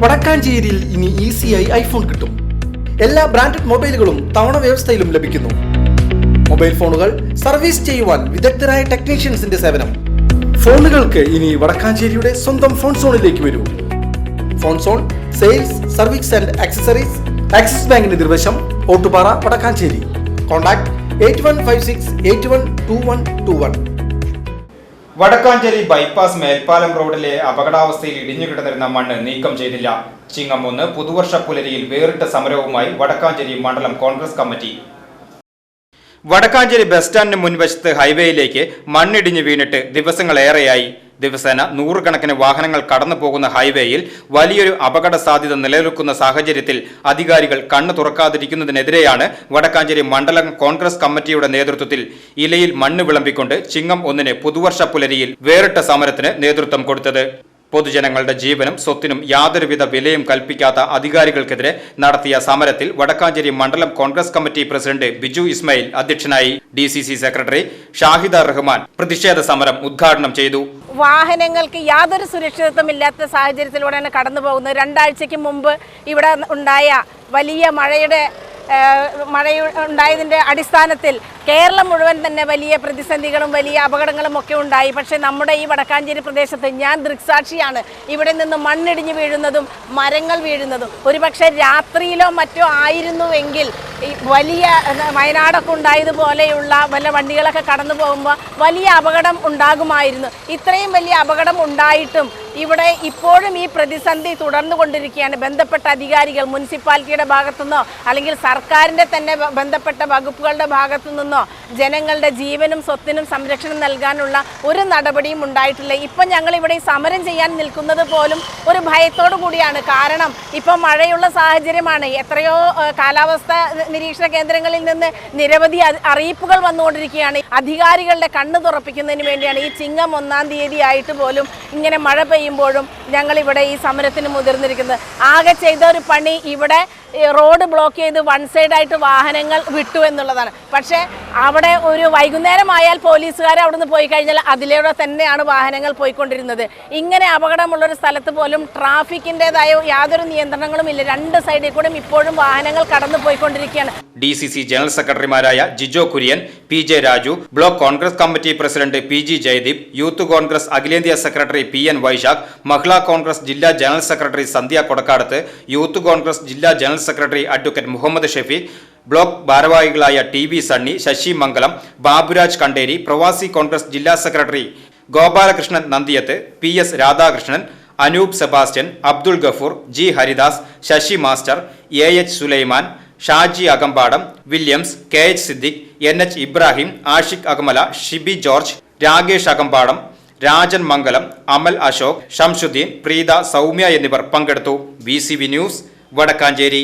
വടക്കാഞ്ചേരിയിൽ ഇനി ഈസിയായി ഐഫോൺ കിട്ടും. എല്ലാ ബ്രാൻഡഡ് മൊബൈലുകളും തവണ വ്യവസ്ഥയിലും ലഭിക്കുന്നു. മൊബൈൽ ഫോണുകൾ സർവീസ് ചെയ്യുവാൻ വിദഗ്ധരായ ടെക്നീഷ്യൻസിന്റെ സേവനം. ഫോണുകൾക്ക് ഇനി വടക്കാഞ്ചേരിയുടെ സ്വന്തം ഫോൺ സോണിലേക്ക് വരൂ. Phone zone sales, service and accessories, axis ബാങ്കിന് നിർവശം, ഓട്ടുപാറ, വടക്കാഞ്ചേരി. കോൺടാക്ട് 8156812121. വടക്കാഞ്ചേരി ബൈപ്പാസ് മേൽപ്പാലം റോഡിലെ അപകടാവസ്ഥയിൽ ഇടിഞ്ഞുകിടന്നിരുന്ന മണ്ണ് നീക്കം ചെയ്തില്ല. ചിങ്ങം 1 പുതുവർഷ പുലരിയിൽ വേറിട്ട സമരവുമായി വടക്കാഞ്ചേരി മണ്ഡലം കോൺഗ്രസ് കമ്മിറ്റി. വടക്കാഞ്ചേരി ബസ് സ്റ്റാൻഡിന് മുൻവശത്ത് ഹൈവേയിലേക്ക് മണ്ണിടിഞ്ഞു വീണിട്ട് ദിവസങ്ങളേറെയായി. ദിവസേന നൂറുകണക്കിന് വാഹനങ്ങൾ കടന്നു പോകുന്ന ഹൈവേയിൽ വലിയൊരു അപകട സാധ്യത നിലനിൽക്കുന്ന സാഹചര്യത്തിൽ അധികാരികൾ കണ്ണു തുറക്കാതിരിക്കുന്നതിനെതിരെയാണ് വടക്കാഞ്ചേരി മണ്ഡലം കോൺഗ്രസ് കമ്മിറ്റിയുടെ നേതൃത്വത്തിൽ ഇലയിൽ മണ്ണ് വിളമ്പിക്കൊണ്ട് ചിങ്ങം 1 പുതുവർഷ പുലരിയിൽ വേറിട്ട സമരത്തിന് നേതൃത്വം കൊടുത്തത്. പൊതുജനങ്ങളുടെ ജീവനും സ്വത്തിനും യാതൊരുവിധ വിലയും കൽപ്പിക്കാത്ത അധികാരികൾക്കെതിരെ നടത്തിയ സമരത്തിൽ വടക്കാഞ്ചേരി മണ്ഡലം കോൺഗ്രസ് കമ്മിറ്റി പ്രസിഡന്റ് ബിജു ഇസ്മായിൽ അധ്യക്ഷനായി. DCC സെക്രട്ടറി ഷാഹിദ റഹ്മാൻ പ്രതിഷേധ സമരം ഉദ്ഘാടനം ചെയ്തു. വാഹനങ്ങൾക്ക് യാതൊരു സുരക്ഷിതത്വമില്ലാത്ത സാഹചര്യത്തിലൂടെയാണ് കടന്നു പോകുന്നത്. 2 ആഴ്ചയ്ക്ക് മുമ്പ് ഇവിടെ ഉണ്ടായ വലിയ മഴയുണ്ടായതിൻ്റെ അടിസ്ഥാനത്തിൽ കേരളം മുഴുവൻ തന്നെ വലിയ പ്രതിസന്ധികളും വലിയ അപകടങ്ങളും ഒക്കെ ഉണ്ടായി. പക്ഷേ നമ്മുടെ ഈ വടക്കാഞ്ചേരി പ്രദേശത്ത് ഞാൻ ദൃക്സാക്ഷിയാണ്. ഇവിടെ നിന്ന് മണ്ണിടിഞ്ഞ് വീഴുന്നതും മരങ്ങൾ വീഴുന്നതും. ഒരുപക്ഷെ രാത്രിയിലോ മറ്റോ ആയിരുന്നുവെങ്കിൽ ഈ വലിയ വയനാടൊക്കെ ഉണ്ടായതുപോലെയുള്ള വല്ല വണ്ടികളൊക്കെ കടന്നു പോകുമ്പോൾ വലിയ അപകടം ഉണ്ടാകുമായിരുന്നു. ഇത്രയും വലിയ അപകടം ഉണ്ടായിട്ടും ഇവിടെ ഇപ്പോഴും ഈ പ്രതിസന്ധി തുടർന്നു കൊണ്ടിരിക്കുകയാണ്. ബന്ധപ്പെട്ട അധികാരികൾ മുനിസിപ്പാലിറ്റിയുടെ ഭാഗത്തുനിന്നോ അല്ലെങ്കിൽ സർക്കാരിൻ്റെ തന്നെ ബന്ധപ്പെട്ട വകുപ്പുകളുടെ ഭാഗത്തു നിന്നോ ജനങ്ങളുടെ ജീവനും സ്വത്തിനും സംരക്ഷണം നൽകാനുള്ള ഒരു നടപടിയും ഉണ്ടായിട്ടില്ല. ഇപ്പം ഞങ്ങളിവിടെ സമരം ചെയ്യാൻ നിൽക്കുന്നത് പോലും ഒരു ഭയത്തോടു കൂടിയാണ്. കാരണം ഇപ്പം മഴയുള്ള സാഹചര്യമാണ്. എത്രയോ കാലാവസ്ഥ നിരീക്ഷണ കേന്ദ്രങ്ങളിൽ നിന്ന് നിരവധി അറിയിപ്പുകൾ വന്നുകൊണ്ടിരിക്കുകയാണ്. അധികാരികളുടെ കണ്ണ് തുറപ്പിക്കുന്നതിന് വേണ്ടിയാണ് ഈ ചിങ്ങം 1-ാം തീയതി ആയിട്ട് പോലും ഇങ്ങനെ മഴ പെയ്യുമ്പോഴും ഞങ്ങളിവിടെ ഈ സമരത്തിന് മുതിർന്നിരിക്കുന്നത്. ആകെ ചെയ്ത ഒരു പണി ഇവിടെ റോഡ് ബ്ലോക്ക് ചെയ്ത് വൺ സൈഡായിട്ട് വാഹനങ്ങൾ വിട്ടു എന്നുള്ളതാണ്. പക്ഷേ അവിടെ ഒരു വൈകുന്നേരമായാൽ പോലീസുകാർ അവിടെ നിന്ന് പോയി കഴിഞ്ഞാൽ അതിലൂടെ തന്നെയാണ് വാഹനങ്ങൾ പോയിക്കൊണ്ടിരുന്നത്. ഇങ്ങനെ അപകടമുള്ളൊരു സ്ഥലത്ത് പോലും ട്രാഫിക്കിൻ്റെതായ യാതൊരു നിയന്ത്രണങ്ങളും ഇല്ല. 2 സൈഡിൽ കൂടെ ഇപ്പോഴും വാഹനങ്ങൾ കടന്നു പോയിക്കൊണ്ടിരിക്കുകയാണ്. DCC ജനറൽ സെക്രട്ടറിമാരായ Jijo Kurian, PJ Raju, block Congress committee president PG Jayadeep, youth Congress അഖിലേന്ത്യാ സെക്രട്ടറി PN വൈശാഖ്, മഹിളാ കോൺഗ്രസ് ജില്ലാ general secretary Sandhya Kodakkadath, youth Congress ജില്ലാ general secretary advocate Muhammad Shefeeq, block ഭാരവാഹികളായ TV സണ്ണി, ശശി മംഗലം, ബാബുരാജ് കണ്ടേരി, പ്രവാസി കോൺഗ്രസ് ജില്ലാ secretary Gopalakrishnan Nandiyath, PS Radhakrishnan, Anoop Sebastian, Abdul Gafoor, G Haridas, Sasi master, AH Sulaiman, Shaji Akampadam, Williams, KH Siddique, NH Ibrahim, Ashiq Akamala, Shibi George, Rakesh Akampadam, Rajan Mangalam, Amal Ashok, Shamsuddin, Preetha, Soumya എന്നിവർ പങ്കെടുത്തു. VCV news, Vadakkanchery.